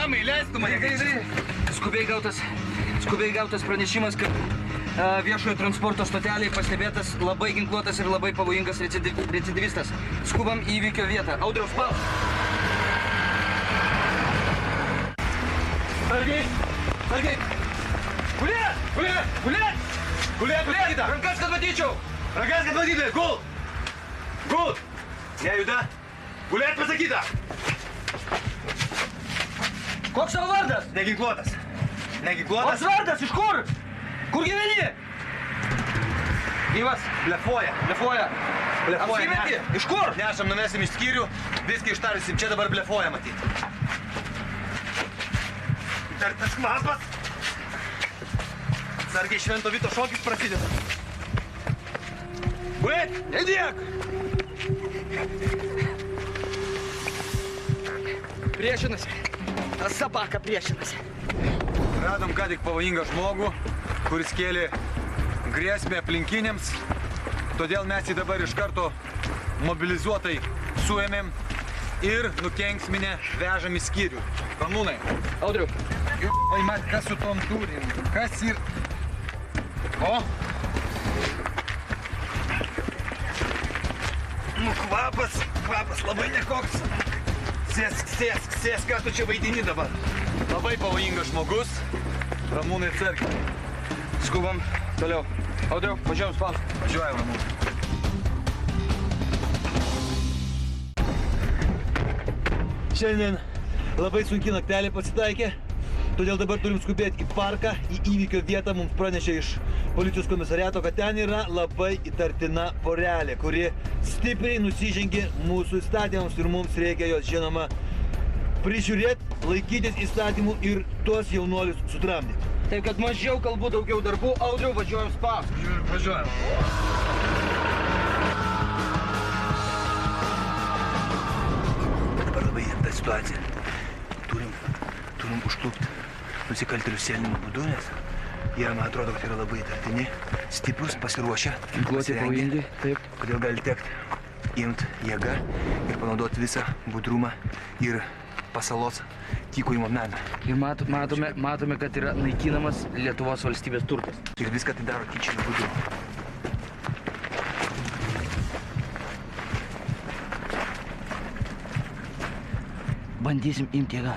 Adamai, leistų mane. Skubiai gautas pranešimas, kad viešojo transporto stotelėje pastebėtas labai ginkluotas ir labai pavojingas recidivistas. Skubam į įvykio vietą. Audriau, spausk! Sargiai! Gulėt! Rankas, kad matyčiau! Gul! Nejuda! Gulėt pasakyta! Koks savo vardas? Neginkluotas! Koks vardas? Iš kur? Kur gyveni? Gyvas? Blefuoja! Apsimeti? Iš kur? Nešam, numesim iš skyrių, viską ištarysim, čia dabar blefuoja matyti. Dar tas kvapas! Sargiai Švento Vito šokis prasideda. Gulėt! Nedėk! Priešinasi. Sabaka priešinasi. Radom ką tik pavojingą žmogų, kuris kėlė grėsmę aplinkiniams. Todėl mes jį dabar iš karto mobilizuotai suėmėm ir nukenksminę vežam į skyrių. Ramūnai. Audriau. Oi, mat, kas su tom turim? Kas ir... O? Nu, kvapas labai nekoks. Sėsk, ką tu čia vaidini dabar? Labai pavojingas žmogus. Ramūnai, atsargiai. Skubam toliau. Audriau, važiuojam spausk. Važiuojam, Ramūnai. Šiandien labai sunki naktelė pasitaikė, todėl dabar turim skubėti į parką, į įvykio vietą. Mums pranešė iš policijos komisariato, kad ten yra labai įtartina porelė, kuri stipriai nusižengė mūsų įstatymams ir mums reikia jos, žinoma, prižiūrėti, laikytis įstatymų ir tuos jaunuolius sutramdyti. Taip, kad mažiau kalbų, daugiau darbų. Audriau, važiuojam spausk. Važiuojam. Dabar labai įtempta situacija. Turim užklupti nusikaltėlius sėlinimo būdu, nes jie, man atrodo, kad yra labai įtartini, stiprus, pasiruošę, pavojingi, taip. Kodėl gali tekti imti jėgą ir panaudoti visą budrumą ir pasalos tykojimo meną. Ir matome, kad yra naikinamas Lietuvos valstybės turtas. Ir viską tai daro tyčiniu būdu. Bandysim imti jėgą.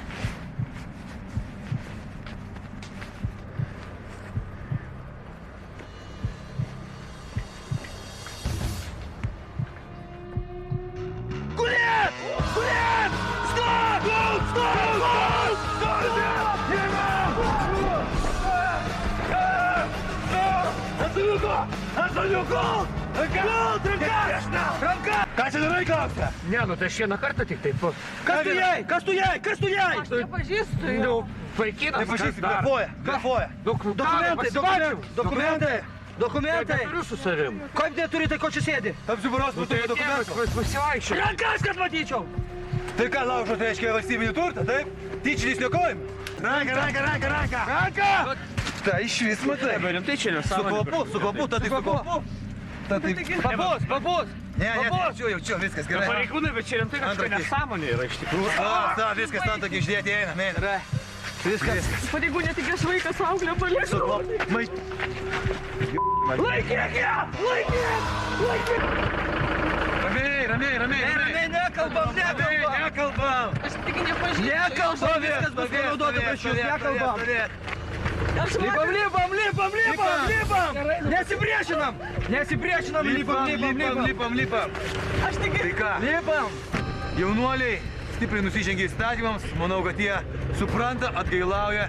Antoniuko! Ranka! Ką čia darai, klausia? Ne, nu tai aš vieną kartą tik taip. Kas tu jai? Aš nepažįstu jo. Vaikinas. Nepažįsti, blefuoja. Dokumentai! Turiu su savim. Kaip neturi, tai ko čia sėdi? Apsibaros būtų dokumentų. Pasivaikščiau. Rankas, kad matyčiau! Tai ką laužot, reiškia valstybinį turtą, taip? Tyčinis niokojimą. Ranka! Tai iš vis matai. Rimtai čia nesąmonė. Su kvapu, tai su kvapu. Papus! Ne, jaučiu, viskas gerai. Pareigūnai, bet čia rimtai kažkokia nesąmonė yra iš tikrųjų. Viskas antakį išdėti, eina. Viskas. Pareigūnė tik aš vaikas auklė paliko. Su kvapu. Laikyk ją! Ramiai, nekalbam! Aš tik nepažįstu. Nekalbam, viskas bus panaudota prieš jūs, nekalbam! Lipam! Nesipriešinam! Lipam! Aš tik... Tai ką? Lipam! Jaunuoliai stipriai nusižengė įstatymams, manau, kad jie supranta, atgailauja,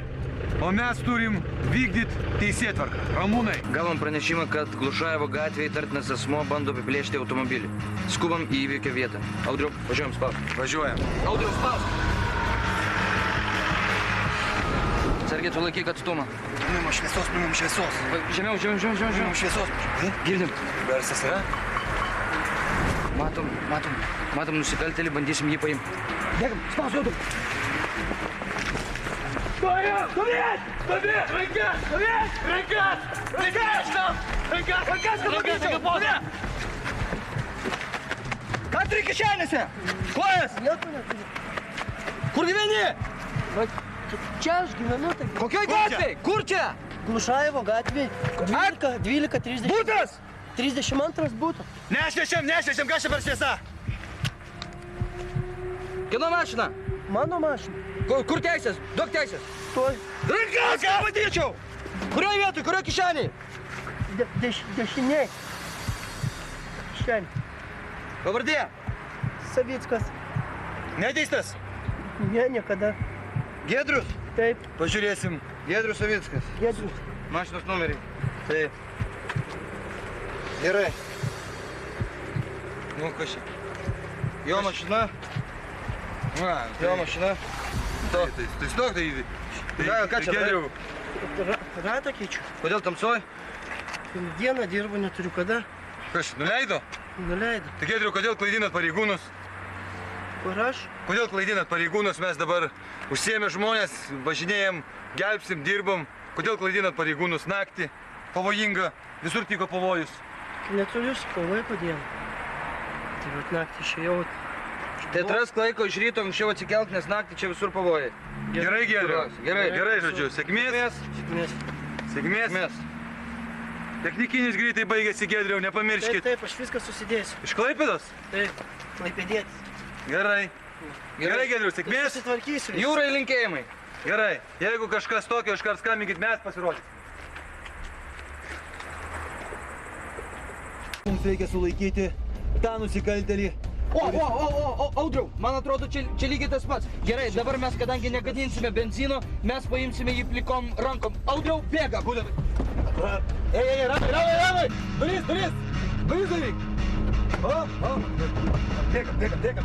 o mes turim vykdyti teisėtvarką. Ramūnai. Gavom pranešimą, kad Glušajevo gatvėje įtartinas asmuo bando apiplėšti automobilį. Skubam į įvykio vietą. Audriau, važiuojam spausk. Važiuojam. Audriau, spausk! Sargiai, tu laikyk atstumą. Nuimam šviesos. Žemiau. Nuimam šviesos. Girdim. Garsas yra? Matom nusikaltėlį, bandysim jį paimti. Dėkam, spausk, Audriau! Stovėt! Rankas! Ką turi kišenėse? Kojas? Kur gyveni? Čia aš gyvenu, tai Kokioj gatvėj? Kur čia? Glušajevo gatvėj. 12:30. Būtas? 32 būtų. Nešviešim, kas čia per šviesa? Kieno mašina? Mano mašina. Kur teisės? Duok teisės. Tuoj. Rankas, ką padėčiau? Kurioje vietoje, kurioje kišenėje? Dešiniai. Šiandien. Pavardė? Savickas. Neteistas. Ne, niekada. Giedrius. Taip, Pažiūrėsim. Giedrius Savickas. Giedrius. Mašinos numerį. Taip. Gerai. Nu, kas čia? Jo mašina. Va, Jo mašina. Tai stok tai įvykį. Ką čia Giedriau. Ratą keičiu. Kodėl tamsoj? Dieną dirbu, neturiu kada. Kas, nuleido? Nuleido. Tai Giedriau, kodėl klaidinat pareigūnus? Kur aš? Kodėl klaidinat pareigūnus? Mes dabar užsiėmę žmonės, važinėjom, gelbsim, dirbam. Kodėl klaidinat pareigūnus naktį? Pavojinga, visur tyko pavojus. Neturiu sakau laiko dieną. Tai vat naktį išėjau. Tai atrask laiko iš ryto anksčiau atsikelt, nes naktį čia visur pavojai. Gerai, Giedriau. Gerai. Gerai, žodžiu. Sėkmės. Sėkmės. Sėkmės. Mes. Technikinis greitai baigėsi, Giedriau, Taip, nepamirškit. taip, aš viską susidėsiu. Iš Klaipėdos? Taip, klaipėdėtis. Gerai. Gerai, Giedriau, sėkmės. Susitvarkysiu. Jūrai linkėjimai. Gerai. Jeigu kažkas tokio, iškart skambinkit, mes pasirodysim. Mums reikia sulaikyti tą nusikaltėlį. Audriau, man atrodo, čia lygiai tas pats. Gerai, dabar mes, kadangi negadinsime benzino, mes paimsime jį plikom rankom. Audriau, bėga. Ei, ramai! Durys! Durys daryk!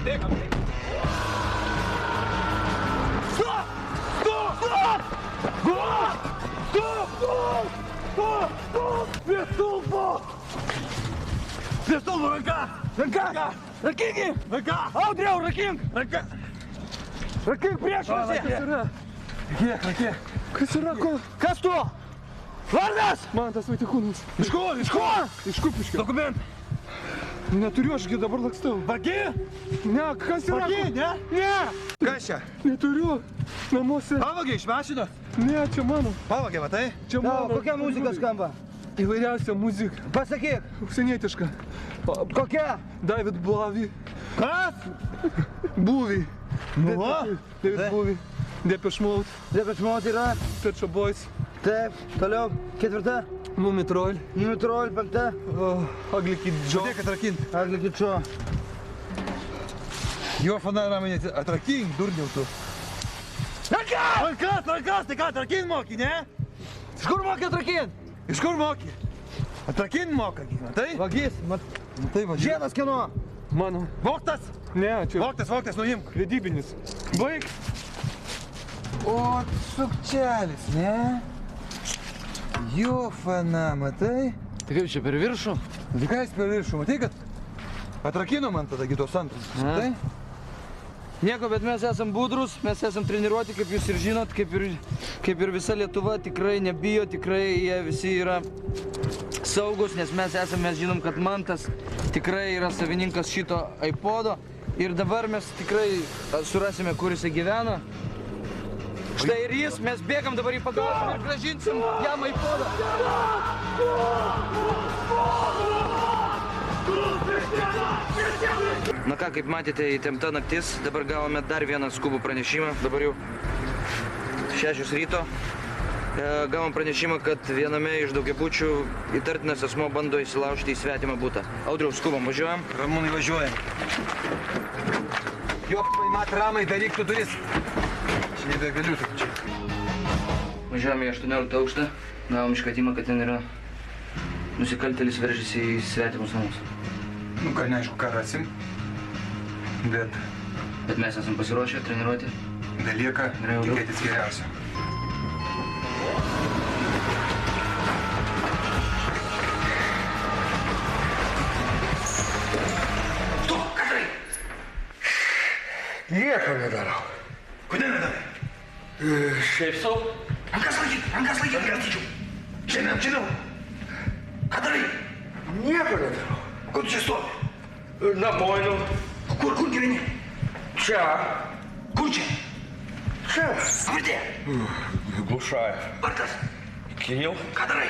Bėgam! Stop! Prie stulpo! Ranka! Rakingi! Ranka! Audriau, rakink! Rakink priešinasi! Rakyk! Kas yra, ko? Kas tu? Vardas! Mantas Vaitikūnas. Iš ko? Iš Kupiškio. Dokumentai! Neturiu, ašgi dabar lakstau. Vagi? Ne, kas yra? Vagi, ne? Ne! Kas čia? Neturiu. Namuose. Pavogė iš mašinos? Ne, čia mano. Pavogė, matai? Čia mano. Kokia muzika skamba? Įvairiausia muzika. Pasakyk. Užsienietiška. Kokia? David Bowie. Kas? Bowie. Nu, David Bowie. Depeche Mode. Depeche Mode yra. Pet Shop Boys. Taip, toliau. Ketvirta. Mumi Troll. Nutrol, penkta. Ugly Kid Joe. Žiūrėk, atrakint. Agli kičio. Jo fanarą mane atrakink, durniau tu. Rankas! Tai ką, atrakint moki, ne? Iš kur moki atrakint? Iš kur moki? Atrakint moka, matai? Vagis. Tai va, Žiedas kieno? Mano. Voktas! Ne, čia Voktas, nuimk. vedybinis. Baig. O, sukčelis, ne? Jo fana, matai? Tai kaip čia per viršų? Tai ką jis per viršų, matai, kad atrakino man tada kitos antras, matai? Nieko, bet mes esam budrus, mes esam treniruoti, kaip jūs ir žinot, kaip ir visa Lietuva tikrai nebijo, tikrai jie visi yra saugus, nes mes žinom, kad Mantas tikrai yra savininkas šito iPodo ir dabar mes tikrai surasime, kur jisai gyvena. Štai ir jis, mes bėgam dabar į pagalbą ir grąžinsim jam iPodą. Na ką, kaip matėte, įtempta naktis, dabar gavome dar vieną skubų pranešimą, dabar jau 6 ryto. Gavom pranešimą, kad viename iš daugiabučių įtartinas asmuo bando įsilaužti į svetimą butą. Audriau, skubam, važiuojam. Ramūnai, važiuojam. Jopai, mat, ramai, daryk tu duris. Aš nebegaliu taip čia. Važiuojame į 18 aukštą, gavom iškvietimą, kad ten yra nusikaltėlis veržėsi į svetimus namus. Nu, ką neaišku, ką rasim. Bet mes esam pasiruošę treniruoti. belieka tikėtis geriausio. Nieko nedarau. Kodėl nedarai? Šiaip sau. Rankas laikyk, grįžtyčiau. Žemiau. Ką darai? Nieko nedarau. Kur tu čia stovi? Namo einu. Kur gyveni? Čia. Kur čia? Čia. Pavardė. Glušajev. Vardas. Kiril. Ką darai?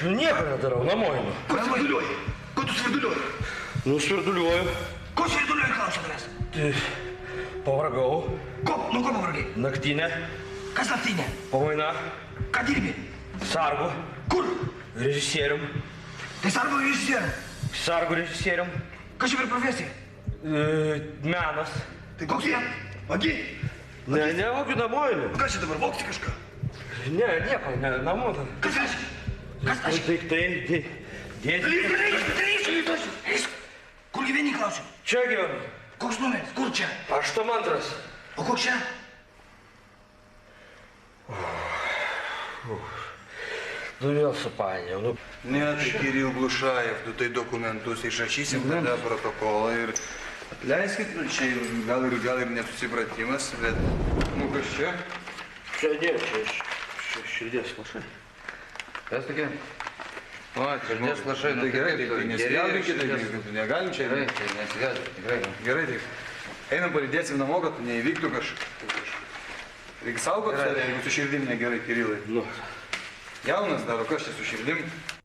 Nu nieko nedarau, namo einu. Ko svirduliuoji? Ko tu svirduliuoji? Nu svirduliuoju. Ko svirduliuoji, klausia tavęs? Tai pavargau. Nuo ko pavargai? Naktinė. Kas naktinė? Pamaina. Ką dirbi? Sargu. Kur? Režisierium. Tai sargo režisierium. Sargu režisierium. Kas čia per profesija? Menas. Tai koks jie? Vagi? Ne, nevokiu namo einu. Kas čia dabar, vogti kažką? Ne, nieko, ne, namo. Kas aš? Kas aš? Daiktai, dėdė. Lys! Kur gyveni, klausiu? Čia gyvenu. Koks numeris? Kur čia? 82. O koks čia? Nu vėl supainėjau. Nu. Ne, tai Kiril Glušajev, tu tai dokumentus išrašysim tada protokolą ir atleiskit, nu čia gal ir nesusipratimas, bet nu kas čia? Čia ne, čia širdies lašai. Kas tokie? O, širdies lašai, Tai gerai, tai nesijaudykite, negalim čia. Gerai, tai nesijaudykite, tikrai. Gerai, tai einam palydėsim namo, kad neįvyktų kažkas. Reikia saugot save, jeigu su širdim negerai, Kirilai. Nu. Jaunas daro, kas čia su širdim?